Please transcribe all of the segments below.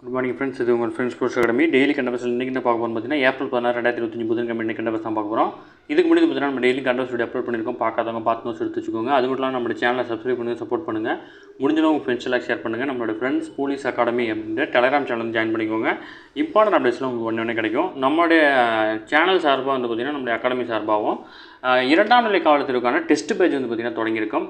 Good morning friends. இது உங்கள் friends sports academy. Daily கண்டவர்ஸ் இன்றைக்கி என்ன பார்க்க போகிறோம் பார்த்தீங்கன்னா ஏப்ரல் 16 2025 புதன்கிழமை இன்றைக்கி கண்டவர்ஸ் தான் பார்க்க போகிறோம். இதுக்கு முன்னாடி பார்த்தீங்கன்னா நம்ம டெய்லி கண்டவர்ஸ் வீடியோ அப்லோட் பண்ணியிருக்கோம். பார்க்காதவங்க பார்த்து நோட்ஸ் எடுத்து வச்சுக்கோங்க. அது மட்டும் இல்லாமல் நம்ம சேனலை சப்ஸ்கிரைப் பண்ணுங்கள், சப்போர்ட் பண்ணுங்கள். முடிஞ்சளவு உங்கள் ஃப்ரெண்ட்ஸ் எல்லாம் ஷேர் பண்ணுங்கள். நம்மளோட ஃப்ரெண்ட்ஸ் போலீஸ் அகாடமி அப்படின்ற டெலகிராம் சேனல் ஜாயின் பண்ணிக்கோங்க. இம்பார்ட்டன்ட் அப்டேட்ஸ்லாம் உங்களுக்கு ஒன்று கிடைக்கும். நம்மளுடைய சேனல் சார்பாக வந்து பார்த்திங்கன்னா நம்மளுடைய அகாடமி சார்பாகவும் இரண்டாம் நிலை காவலத்திற்கான டெஸ்ட் பேட்ச் வந்து பார்த்திங்கன்னா தொடங்கியிருக்கும்.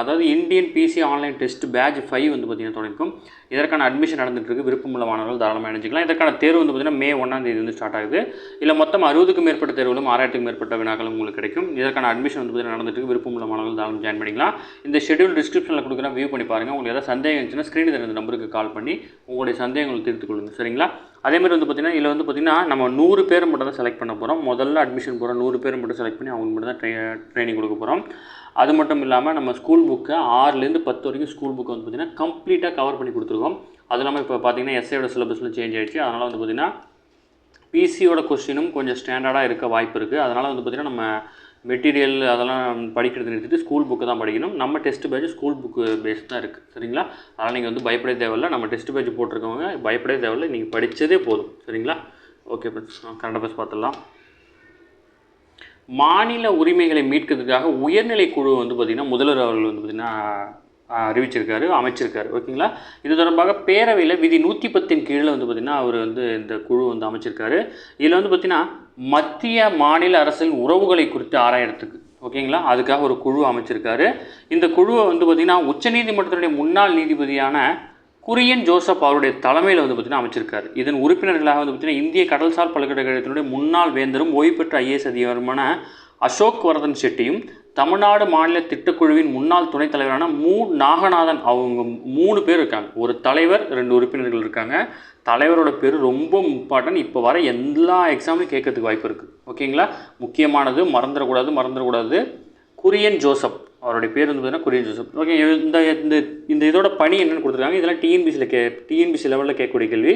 அதாவது Indian PC online test batch 5 வந்து பார்த்திங்கன்னா தொடங்கியிருக்கும். இதற்கான அட்மிஷன் நடந்துகிட்டு விருப்பமுள்ள மாணவர்கள் தாராளமாக இணைஞ்சிக்கலாம். இதற்கான தேர்வு வந்து பார்த்திங்கன்னா மே 1ஆம் தேதி வந்து ஸ்டார்ட் ஆகுது. இல்லை மொத்தம் 60க்கும் மேற்பட்ட தேர்வுகளும் 6000க்கும் மேற்பட்ட வினாக்களும் உங்களுக்கு கிடைக்கும். இதற்கான அட்மிஷன் வந்து பார்த்திங்கன்னா நடந்துட்டு விருப்பமுள்ள மாணவர்கள் தாராளமாக ஜாயின் பண்ணிக்கலாம். இந்த ஷெட்யூல் டிஸ்கிரிப்ஷனில் கொடுக்குறேன், வியூ பண்ணி பாருங்கள். உங்களுக்கு ஏதாவது சந்தேகம் இருந்துச்சுன்னா ஸ்க்ரீனில் இருந்த நம்பருக்கு கால் பண்ணி உங்களுடைய சந்தேகங்களை தீர்த்து கொள்ளுங்கள். சரிங்களா? அதேமாதிரி வந்து பார்த்திங்கன்னா இதில் வந்து பார்த்திங்கன்னா நம்ம 100 பேர் மட்டும் தான் செலக்ட் பண்ண போகிறோம். முதல்ல அட்மிஷன் போகிறோம் 100 பேர் மட்டும் செலக்ட் பண்ணி அவங்க மட்டும் தான் ட்ரைனிங் கொடுக்க போகிறோம். அது மட்டும் இல்லாமல் நம்ம ஸ்கூல் புக்கை 6லேருந்து 10 வரைக்கும் ஸ்கூல் புக்கை வந்து பார்த்திங்கன்னா கம்ப்ளீட்டாக கவர் பண்ணி கொடுத்துருக்கோம். அது இல்லாமல் இப்போ பார்த்திங்கன்னா எஸ்ஐயோட சிலபஸில் சேஞ்ச் ஆகிடுச்சு. அதனால் வந்து பார்த்திங்கன்னா பிசியோட கொஸ்டினும் கொஞ்சம் ஸ்டாண்டர்டாக இருக்க வாய்ப்பு இருக்குது. அதனால் வந்து பார்த்திங்கன்னா நம்ம மெட்டீரியல் அதெல்லாம் படிக்கிறது நிறுத்திட்டு ஸ்கூல் புக்கு தான் படிக்கணும். நம்ம test batch school book base தான் இருக்குது. சரிங்களா? அதனால் நீங்கள் வந்து பயப்படவே தேவையில்லை. நம்ம டெஸ்ட் பேட்ச் போட்டிருக்கவங்க பயப்படவே தேவையில்லை. நீங்கள் படித்ததே போதும். சரிங்களா? ஓகே ஃப்ரெண்ட்ஸ், கரண்ட் அஃபேர்ஸ் பார்த்துடலாம். மாநில உரிமைகளை மீட்கிறதுக்காக உயர்நிலை குழு வந்து பார்த்திங்கன்னா முதல்வர் அவர்கள் வந்து பார்த்திங்கன்னா அறிவிச்சிருக்காரு, அமைச்சிருக்காரு. ஓகேங்களா? இது தொடர்பாக பேரவையில் விதி 110 கீழே வந்து பார்த்திங்கன்னா அவர் வந்து இந்த குழு வந்து அமைச்சிருக்காரு. இதில் வந்து பார்த்திங்கன்னா மத்திய மாநில அரசின் உறவுகளை குறித்து ஆராயறதுக்கு ஓகேங்களா அதுக்காக ஒரு குழு அமைச்சிருக்காரு. இந்த குழுவை வந்து பார்த்திங்கன்னா உச்சநீதிமன்றத்தினுடைய முன்னாள் நீதிபதியான குரியன் ஜோசப் அவருடைய தலைமையில் வந்து பார்த்திங்கன்னா அமைச்சிருக்காரு. இதன் உறுப்பினர்களாக வந்து பார்த்திங்கன்னா இந்திய கடல்சார் பல்கலைக்கழகத்தினுடைய முன்னாள் வேந்தரும் ஓய்வு பெற்ற ஐஏஎஸ் அதிகாரியுமான அசோக் வர்தன் ஷெட்டியும் தமிழ்நாடு மாநில திட்டக்குழுவின் முன்னாள் துணைத் தலைவரான நாகநாதன் அவங்க 3 பேர் இருக்காங்க. ஒரு தலைவர் 2 உறுப்பினர்கள் இருக்காங்க. தலைவரோட பேர் ரொம்ப இம்பார்ட்டன்ட். இப்போ வர எல்லா எக்ஸாம்லையும் கேட்கறதுக்கு வாய்ப்பு இருக்குது. ஓகேங்களா? முக்கியமானது மறந்துடக்கூடாது. குரியன் ஜோசப் அவருடைய பேர் வந்து பார்த்தீங்கன்னா குரியன் ஜோசப். ஓகே, இந்த இதோட பணி என்னென்னு கொடுத்துருக்காங்க. இதெல்லாம் டிஎன்பிசி லெவலில் கேட்கக்கூடிய கேள்வி.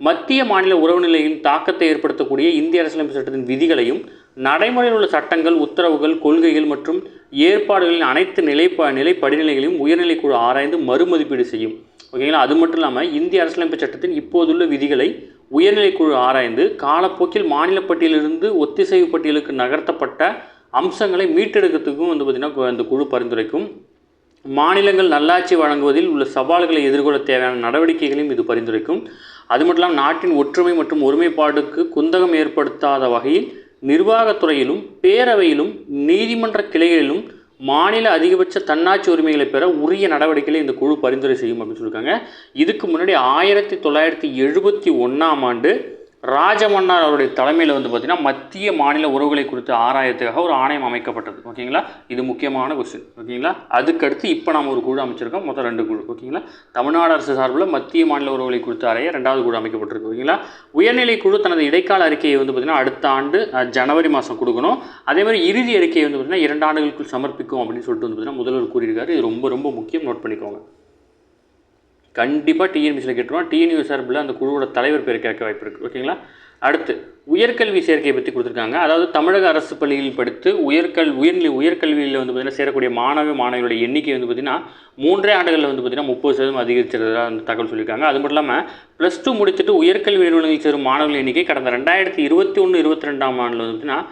மத்திய மாநில உறவு நிலையின் தாக்கத்தை ஏற்படுத்தக்கூடிய இந்திய அரசியலமைப்பு சட்டத்தின் விதிகளையும் நடைமுறையில் உள்ள சட்டங்கள், உத்தரவுகள், கொள்கைகள் மற்றும் ஏற்பாடுகளின் அனைத்து நிலை படிநிலைகளையும் உயர்நிலை குழு ஆராய்ந்து மறுமதிப்பீடு செய்யும். ஓகேங்களா? அது மட்டும் இல்லாமல் இந்திய அரசியலமைப்பு சட்டத்தின் இப்போதுள்ள விதிகளை உயர்நிலை குழு ஆராய்ந்து காலப்போக்கில் மாநில பட்டியலிருந்து ஒத்திசைவு பட்டியலுக்கு நகர்த்தப்பட்ட அம்சங்களை மீட்டெடுக்கிறதுக்கும் வந்து பார்த்திங்கன்னா இந்த குழு பரிந்துரைக்கும். மாநிலங்கள் நல்லாட்சி வழங்குவதில் உள்ள சவால்களை எதிர்கொள்ள தேவையான நடவடிக்கைகளையும் இது பரிந்துரைக்கும். அது மட்டும் இல்லாமல் நாட்டின் ஒற்றுமை மற்றும் ஒருமைப்பாடுக்கு குந்தகம் ஏற்படுத்தாத வகையில் நிர்வாகத்துறையிலும் பேரவையிலும் நீதிமன்ற கிளைகளிலும் மாநில அதிகபட்ச தன்னாட்சி உரிமைகளை பெற உரிய நடவடிக்கைகளை இந்த குழு பரிந்துரை செய்யும் அப்படின்னு சொல்லியிருக்காங்க. இதுக்கு முன்னாடி 1971ஆம் ஆண்டு ராஜமன்னார் அவருடைய தலைமையில் வந்து பார்த்திங்கன்னா மத்திய மாநில உறவுகளை குறித்து ஆராயத்துக்காக ஒரு ஆணையம் அமைக்கப்பட்டது. ஓகேங்களா? இது முக்கியமான கொஸ்டின். ஓகேங்களா? அதுக்கடுத்து இப்போ நம்ம ஒரு குழு அமைச்சிருக்கோம். மொத்தம் 2 குழு. ஓகேங்களா? தமிழ்நாடு அரசு சார்பில் மத்திய மாநில உறவுகளை குறித்து ஆராய 2வது குழு அமைக்கப்பட்டிருக்கு. ஓகேங்களா? உயர்நிலை குழு தனது இடைக்கால அறிக்கையை வந்து பார்த்திங்கன்னா அடுத்த ஆண்டு ஜனவரி மாதம் கொடுக்கணும். அதே மாதிரி இறுதி அறிக்கையை வந்து பார்த்திங்கன்னா 2 ஆண்டுகளுக்குள் சமர்ப்பிக்கும் அப்படின்னு சொல்லிட்டு வந்து பார்த்திங்கன்னா முதல்வர் கூறியிருக்காரு. இது ரொம்ப ரொம்ப முக்கியம், நோட் பண்ணிக்கோங்க. கண்டிப்பாக டிஎன்பிசியில் கேட்டுருவோம். டிஎன்யூ சார்பில் அந்த குழுவோட தலைவர் பேர் கேட்க வாய்ப்பு இருக்குது. ஓகேங்களா? அடுத்து உயர்கல்வி சேர்க்கையை பற்றி கொடுத்துருக்காங்க. அதாவது தமிழக அரசு பள்ளியில் படித்து உயர்கல்வியில் வந்து பார்த்திங்கன்னா சேரக்கூடிய மாணவிகளுடைய எண்ணிக்கை வந்து பார்த்திங்கன்னா 3 ஆண்டுகளில் வந்து பார்த்திங்கன்னா 30% அதிகரிச்சிருந்ததாக அந்த தகவல் சொல்லியிருக்காங்க. அது மட்டும் இல்லாமல் +2 முடிச்சுட்டு உயர்கல்வி நிறுவனங்களில் சேரும் மாணவர்கள் எண்ணிக்கை கடந்த 2021-22ஆம் ஆண்டில் வந்து பார்த்திங்கன்னா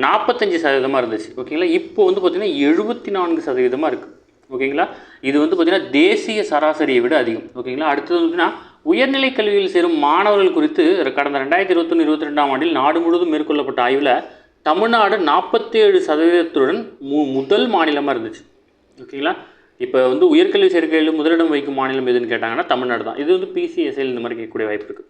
45% இருந்துச்சு. ஓகேங்களா? இப்போ வந்து பார்த்திங்கன்னா 74% இருக்குது. ஓகேங்களா? இது வந்து பார்த்திங்கன்னா தேசிய சராசரியை விட அதிகம். ஓகேங்களா? அடுத்தது வந்துன்னா உயர்நிலை கல்வியில் சேரும் மாணவர்கள் குறித்து கடந்த 2021-22ஆம் ஆண்டில் நாடு முழுவதும் மேற்கொள்ளப்பட்ட ஆய்வில் தமிழ்நாடு 47% முதல் மாநிலமாக இருந்துச்சு. ஓகேங்களா? இப்போ வந்து உயர்கல்வி சேர்க்கையில் முதலிடம் வைக்கும் மாநிலம் எதுன்னு கேட்டாங்கன்னா தமிழ்நாடு தான். இது வந்து பிசிஎஸ்ஐயில் இந்த மாதிரி கேட்கக்கூடிய வாய்ப்பு இருக்குது.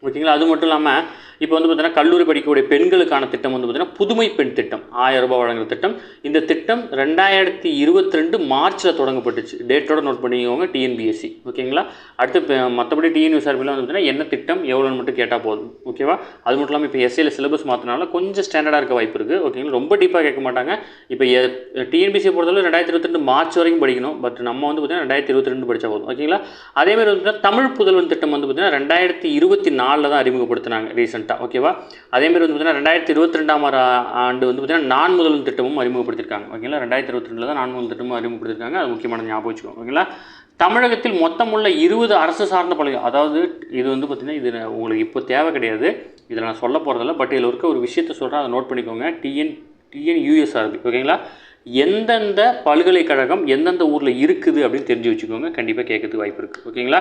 ஓகேங்களா? அது மட்டும் இல்லாமல் இப்போ வந்து பார்த்திங்கன்னா கல்லூரி படிக்கக்கூடிய பெண்களுக்கான திட்டம் வந்து பார்த்திங்கன்னா புதுமை பெண் திட்டம் 1000 ரூபாய் வழங்குற திட்டம். இந்த திட்டம் 2022 மார்ச்சில் தொடங்கப்பட்டுச்சு. டேட்டோட நோட் பண்ணிக்கோங்க டிஎன்பிஎஸ்சி. ஓகேங்களா? அடுத்து மற்றபடி டிஎன்யூ சார்பில் வந்து பார்த்திங்கன்னா என்ன திட்டம் எவ்வளோன்னு மட்டும் கேட்டால் போதும். ஓகேவா? அது மட்டும் இல்லாமல் இப்போ எஸ்ஐயில் சிலபஸ் மாற்றினால கொஞ்சம் ஸ்டாண்டர்டாக இருக்க வாய்ப்பு இருக்குது. ஓகேங்களா? ரொம்ப டீப்பாக கேட்க மாட்டாங்க. இப்போ டிஎன்பிசியை பொறுத்தவரை 2022 மார்ச் வரைக்கும் படிக்கணும். பட் நம்ம வந்து பார்த்திங்கன்னா 2022 படித்தா போதும். ஓகேங்களா? அதேமாதிரி வந்து தமிழ் புதல்வன் திட்டம் வந்து பார்த்திங்கன்னா 2024 2004 தான் அறிமுகப்படுத்தினாங்க ரீசெண்டாக. ஓகேவா? அதேமாதிரி வந்து பார்த்திங்கன்னா 2022ஆம் ஆண்டு வந்து பார்த்திங்கன்னா நான் முதல்வன் திட்டமும் அறிமுகப்படுத்தியிருக்காங்க. ஓகேங்களா? 2022 தான் நான் முதல் திட்டமும் அறிமுகப்படுத்தியிருக்காங்க. அது முக்கியமான ஞாபகம் வச்சுக்கோங்க. ஓகேங்களா? தமிழகத்தில் மொத்தமுள்ள 20 அரசு சார்ந்த பள்ளிகள், அதாவது இது வந்து பார்த்திங்கன்னா இது உங்களுக்கு இப்போ தேவை கிடையாது, இதில் நான் சொல்ல போகிறதில்ல, பட் இதில் இருக்க ஒரு விஷயத்தை சொல்கிறேன், அதை நோட் பண்ணிக்கோங்க. டிஎன்யூஎஸ்ஆர்பி. ஓகேங்களா? எந்தெந்த பல்கலைக்கழகம் எந்தெந்த ஊரில் இருக்குது அப்படின்னு தெரிஞ்சு வச்சுக்கோங்க. கண்டிப்பாக கேட்கறதுக்கு வாய்ப்பு இருக்குது. ஓகேங்களா?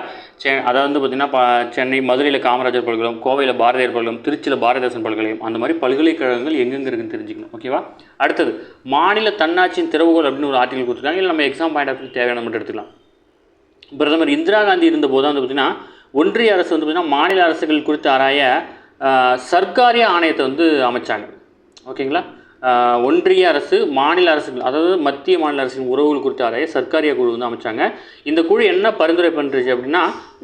அதாவது வந்து பார்த்திங்கன்னா சென்னை மதுரையில் காமராஜர் பல்கலைக்கழகம், கோவையில் பாரதியார் பல்கலைக்கழகம், திருச்சியில் பாரதிதாசன் பல்கலைக்கழகம், அந்த மாதிரி பல்கலைக்கழகங்கள் எங்கெங்கே இருக்குன்னு தெரிஞ்சுக்கணும். ஓகேவா? அடுத்தது மாநில தன்னாட்சியின் திறவுகோல் அப்படின்னு ஒரு ஆர்டிகல் கொடுத்துருக்காங்க. இல்லை நம்ம எக்ஸாம் பாயிண்ட் ஆஃப் வியூ தேவையான மட்டும் எடுத்துக்கலாம். பிரதமர் இந்திரா காந்தி இருந்தபோது வந்து பார்த்திங்கன்னா ஒன்றிய அரசு வந்து பார்த்திங்கன்னா மாநில அரசுகள் குறித்து ஆராய சர்க்காரிய ஆணையத்தை வந்து அமைச்சாங்க. ஓகேங்களா? ஒன்றிய அரசு மாநில அரசுகள், அதாவது மத்திய மாநில அரசின் உறவுகள் குறித்து ஆராய சர்க்காரிய குழு வந்து அமைச்சாங்க. இந்த குழு என்ன பரிந்துரை பண்ணுறது அப்படின்னா,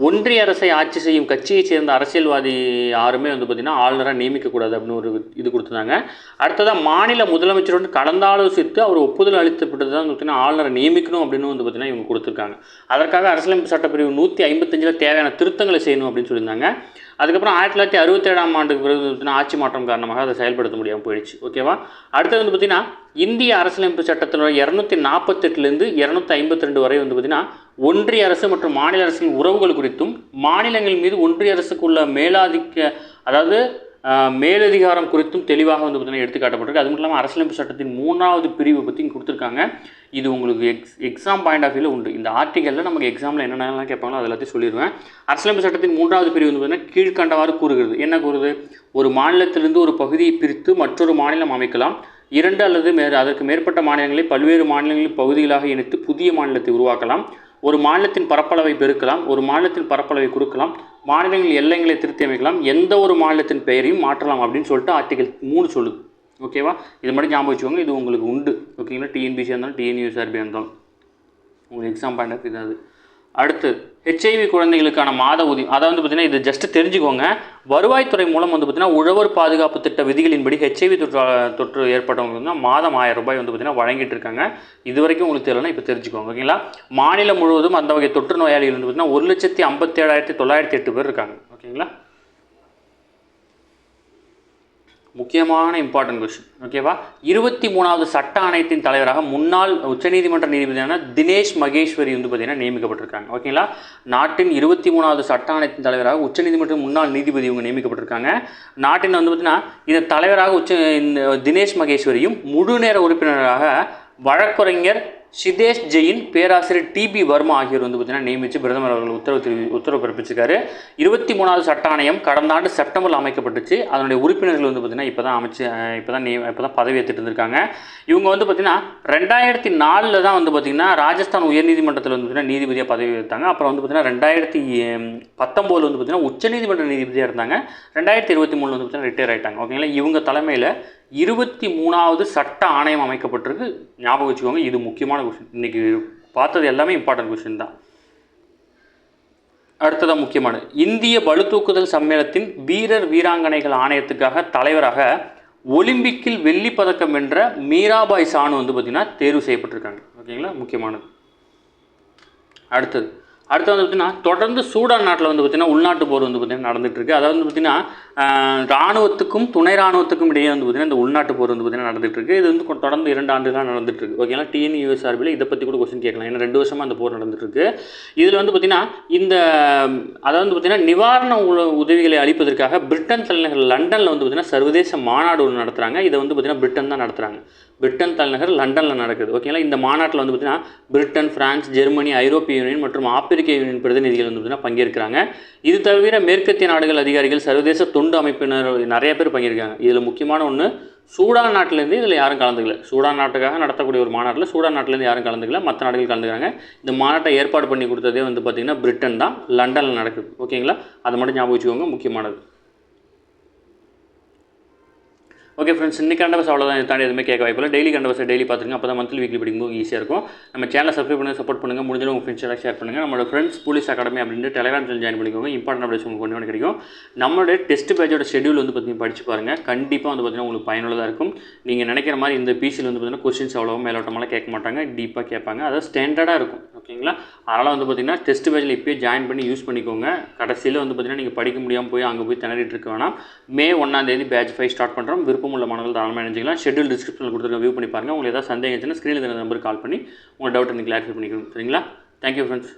ஒன்றிய அரசை ஆட்சி செய்யும் கட்சியை சேர்ந்த அரசியல்வாதி யாருமே வந்து பார்த்திங்கன்னா ஆளுநராக நியமிக்கக்கூடாது அப்படின்னு ஒரு இது கொடுத்துருந்தாங்க. அடுத்ததாக மாநில முதலமைச்சருடன் கலந்தாலோசித்து அவர் ஒப்புதல் அளித்தப்பட்டது தான் வந்து பார்த்திங்கன்னா ஆளுநரை நியமிக்கணும் அப்படின்னு வந்து பார்த்திங்கன்னா இவங்க கொடுத்துருக்காங்க. அதற்காக அரசியலமைப்பு சட்டப்பிரிவு 155 தேவையான திருத்தங்களை செய்யணும் அப்படின்னு சொல்லியிருந்தாங்க. அதுக்கப்புறம் 1967ஆம் ஆண்டுக்கு பிறகு பார்த்திங்கன்னா ஆட்சி மாற்றம் காரணமாக அதை செயல்படுத்த முடியாமல் போயிடுச்சு. ஓகேவா? அடுத்தது வந்து பார்த்திங்கன்னா இந்திய அரசியலமைப்பு சட்டத்தினோட 248லேருந்து 252 வரை வந்து பார்த்திங்கன்னா ஒன்றிய அரசு மற்றும் மாநில அரசின் உறவுகள் குறித்தும் மாநிலங்கள் மீது ஒன்றிய அரசுக்குள்ள அதாவது மேலதிகாரம் குறித்தும் தெளிவாக வந்து பார்த்திங்கன்னா எடுத்துக்காட்டப்பட்டிருக்கு. அது மட்டும் இல்லாமல் அரசியலமைப்பு சட்டத்தின் 3வது பிரிவு பற்றி கொடுத்துருக்காங்க. இது உங்களுக்கு எக்ஸாம் பாயிண்ட் ஆஃப் வியூவில் உண்டு. இந்த ஆர்டிகலில் நமக்கு எக்ஸாமில் என்னென்னலாம் கேட்பாங்களோ அது எல்லாத்தையும் சொல்லிடுவேன். அரசியலமைப்பு சட்டத்தின் 3வது பிரிவு வந்து பார்த்திங்கன்னா கீழ்கண்டவாறு கூறுகிறது. என்ன கூறுது? ஒரு மாநிலத்திலிருந்து ஒரு பகுதியை பிரித்து மற்றொரு மாநிலம் அமைக்கலாம். 2 அல்லது அதற்கு மேற்பட்ட மாநிலங்களை பல்வேறு மாநிலங்களின் பகுதிகளாக இணைத்து புதிய மாநிலத்தை உருவாக்கலாம். ஒரு மாநிலத்தின் பரப்பளவை பெருக்கலாம். ஒரு மாநிலத்தின் பரப்பளவை குறுக்கலாம். மாநிலங்கள் எல்லைகளை திருத்தி அமைக்கலாம். எந்த ஒரு மாநிலத்தின் பெயரையும் மாற்றலாம் அப்படின்னு சொல்லிட்டு ஆர்டிகல் 3 சொல்லுது. ஓகேவா? இது மட்டும் ஞாபகம் வச்சுக்கோங்க. இது உங்களுக்கு உண்டு. ஓகேங்களா? டிஎன்பிசியாக இருந்தாலும் டிஎன்யூஎஸ்ஆர்பியாக இருந்தாலும் உங்களுக்கு எக்ஸாம் பாயிண்ட் ஆஃப் இது. அடுத்து ஹெச்ஐவி குழந்தைகளுக்கான மாத ஊதியம், அதாவது வந்து பார்த்திங்கன்னா இது ஜஸ்ட்டு தெரிஞ்சுக்கோங்க. வருவாய்த்துறை மூலம் வந்து பார்த்திங்கன்னா உழவர் பாதுகாப்பு திட்ட விதிகளின்படி ஹெச்ஐவி தொற்று ஏற்பட்டவங்களுக்கு வந்து மாதம் 1000 ரூபாய் வந்து பார்த்திங்கன்னா வழங்கிட்டு இருக்காங்க. இது வரைக்கும் உங்களுக்கு தெரியலனா இப்போ தெரிஞ்சுக்கோங்க. ஓகேங்களா? மாநிலம் முழுவதும் அந்த வகை தொற்று நோயாளிகள் வந்து பார்த்திங்கன்னா 1,57,908 பேர் இருக்காங்க. ஓகேங்களா? முக்கியமான இம்பார்ட்டன்ட் கொஸ்டின். ஓகேவா? 23வது சட்ட ஆணையத்தின் தலைவராக முன்னாள் உச்சநீதிமன்ற நீதிபதியான தினேஷ் மகேஸ்வரி வந்து பார்த்திங்கன்னா நியமிக்கப்பட்டிருக்காங்க. ஓகேங்களா? நாட்டின் 23வது சட்ட ஆணையத்தின் தலைவராக உச்சநீதிமன்ற முன்னாள் நீதிபதி இவங்க நியமிக்கப்பட்டிருக்காங்க. நாட்டின் வந்து பார்த்திங்கன்னா இந்த தலைவராக தினேஷ் மகேஸ்வரியும் முழு நேர உறுப்பினராக வழக்கறிஞர் சிதேஷ் ஜெயின், பேராசிரியர் டிபி வர்மா ஆகியோர் வந்து பார்த்திங்கன்னா நியமித்து பிரதமர் அவர்கள் உத்தரவு பிறப்பிச்சிருக்காரு. 23வது சட்ட ஆணையம் கடந்த ஆண்டு செப்டம்பரில் அமைக்கப்பட்டுச்சு. அதனுடைய உறுப்பினர்கள் வந்து பார்த்திங்கன்னா இப்போ தான் பதவி ஏற்றுட்டு இருந்திருக்காங்க. இவங்க வந்து பார்த்திங்கன்னா 2004 தான் வந்து பார்த்திங்கன்னா ராஜஸ்தான் உயர்நீதிமன்றத்தில் வந்து பார்த்திங்கன்னா நீதிபதியாக பதவி ஏற்றாங்க. அப்புறம் வந்து பார்த்திங்கன்னா 2019 வந்து பார்த்திங்கன்னா உச்சநீதிமன்ற நீதிபதியாக இருந்தாங்க. 2023 வந்து பார்த்திங்கன்னா ரிட்டையர் ஆகிட்டாங்க. ஓகேங்களா? இவங்க தலைமையில் 23வது சட்ட ஆணையம் அமைக்கப்பட்டிருக்கு. ஞாபகம் வச்சுக்கோங்க. இது முக்கியமான கொஸ்டின். இன்றைக்கி பார்த்தது எல்லாமே இம்பார்ட்டன்ட் கொஸ்டின் தான். அடுத்ததாக முக்கியமானது, இந்திய பளுதூக்குதல் சம்மேளனத்தின் வீரர் வீராங்கனைகள் ஆணையத்துக்காக தலைவராக ஒலிம்பிக்கில் வெள்ளி பதக்கம் வென்ற மீராபாய் சானு வந்து பார்த்திங்கன்னா தேர்வு செய்யப்பட்டிருக்காங்க. ஓகேங்களா? முக்கியமானது. அடுத்தது வந்து பார்த்திங்கன்னா தொடர்ந்து சூடான் நாட்டில் வந்து பார்த்திங்கன்னா உள்நாட்டு போர் வந்து பார்த்திங்கன்னா நடந்துகிட்ருக்கு. அதாவது வந்து பார்த்திங்கன்னா இராணுவத்துக்கும் துணை இராணுவத்துக்கும் இடையே வந்து பார்த்திங்கன்னா இந்த உள்நாட்டு போர் வந்து பார்த்திங்கன்னா நடந்துகிட்ருக்கு. இது வந்து தொடர்ந்து 2 ஆண்டுகளாக நடந்துகிட்ருக்கு. ஓகேங்களா? டிஎன்யூஎஸ்ஆர்பியில் இதை பற்றி கூட கொஸ்டின் கேட்கலாம். ஏன்னா 2 வருஷமாக அந்த போர் நடந்துகிட்ருக்கு. இதில் வந்து பார்த்திங்கன்னா அதாவது வந்து பார்த்திங்கன்னா நிவாரண உதவிகளை அளிப்பதற்காக பிரிட்டன் தலைநகர் லண்டனில் வந்து பார்த்திங்கன்னா சர்வதேச மாநாடு ஒன்று நடத்துகிறாங்க. இதை வந்து பார்த்திங்கன்னா பிரிட்டன் தான் நடத்துகிறாங்க. பிரிட்டன் தலைநகர் லண்டனில் நடக்குது. ஓகேங்களா? இந்த மாநாட்டில் வந்து பார்த்திங்கன்னா பிரிட்டன், பிரான்ஸ், ஜெர்மனி, ஐரோப்பிய யூனியன் மற்றும் ஆப்பிரிக்க யூனியன் பிரதிநிதிகள் வந்து பார்த்திங்கன்னா பங்கேற்கிறாங்க. இது தவிர மேற்கத்திய நாடுகள் அதிகாரிகள், சர்வதேச தொண்டு அமைப்பினர் நிறைய பேர் பங்கேற்காங்க. இதில் முக்கியமான ஒன்று, சூடான் நாட்டிலேருந்து இதில் யாரும் கலந்துக்கல. சூடான் நாட்டுக்காக நடத்தக்கூடிய ஒரு மாநாட்டில் சூடான் நாட்டிலேருந்து யாரும் கலந்துக்கல, மற்ற நாடுகள் கலந்துக்கிறாங்க. இந்த மாநாட்டை ஏற்பாடு பண்ணி கொடுத்ததே வந்து பார்த்திங்கன்னா பிரிட்டன் தான், லண்டனில் நடக்குது. ஓகேங்களா? அதை மட்டும் ஞாபகம் வச்சுக்கோங்க, முக்கியமானது. ஓகே ஃப்ரெண்ட்ஸ், இன்னைக்கு கண்டவர்ஸ் அவ்வளோதான். இதை தாண்டி எதுவுமே கேட்க வாய்ப்பில்லை. டெய்லி கண்டவர்ஸை டெய்லி பார்த்துருங்க. அப்போ தான் மந்த்லி வீக்லி படிக்கும்போது ஈஸியாக இருக்கும். நம்ம சேனலை சப்ஸ்கிரைப் பண்ணுங்கள், சப்போர்ட் பண்ணுங்கள். முடிஞ்சளவு உங்கள் ஃப்ரெண்ட்ஸ் எல்லாம் ஷேர் பண்ணுங்கள். நம்மளோட ஃப்ரெண்ட்ஸ் போலீஸ் அகாடமி அப்படின்ட்டு டெலிகிராம் சேனல் ஜாயின் பண்ணிக்கோங்க. இம்பார்ட்டன்ட் அப்டேட்ஸ் உங்களுக்கு ஒன்று கிடைக்கும். நம்மளுடைய டெஸ்ட் பேட்சோட ஷெடியூல் வந்து பார்த்தீங்கன்னா படிச்சு பாருங்கள். கண்டிப்பாக வந்து பார்த்தீங்கன்னா உங்களுக்கு பயனுள்ளதாக இருக்கும். நீங்கள் நினைக்கிற மாதிரி இந்த பிசியில் வந்து பார்த்தீங்கன்னா கொஸ்டின்ஸ் அவ்வளோ மேலோட்டமெல்லாம் கேட்க மாட்டாங்க, டீப்பாக கேட்பாங்க. அதாவது ஸ்டாண்டர்டாக இருக்கும். ஓகேங்களா? அதனால் வந்து பார்த்தீங்கன்னா டெஸ்ட் பேட்சில் இப்போயே ஜாயின் பண்ணி யூஸ் பண்ணிக்கோங்க. கடைசியில் வந்து பார்த்தீங்கன்னா நீங்கள் படிக்க முடியாமல் போய் அங்கே போய் திணறிட்டு இருக்க வேணாம். May 1 பேட்ச் 5 ஸ்டார்ட் பண்ணுறோம். விருப்பமுள்ள மாணவர்கள் தாராளமாக நினைச்சிக்கலாம். ஷெட்யூல் டிஸ்கிரிப்ஷனில் கொடுத்துருக்க வியூ பண்ணி பாருங்கள். உங்களுக்கு ஏதாவது சந்தேகம் இருந்துச்சுன்னா ஸ்க்ரீனில் இருந்த நம்பருக்கு கால் பண்ணி உங்கள் டவுட்டை நீங்கள் கிளாரிஃபை பண்ணிக்கணும். சரிங்களா? Thank you friends.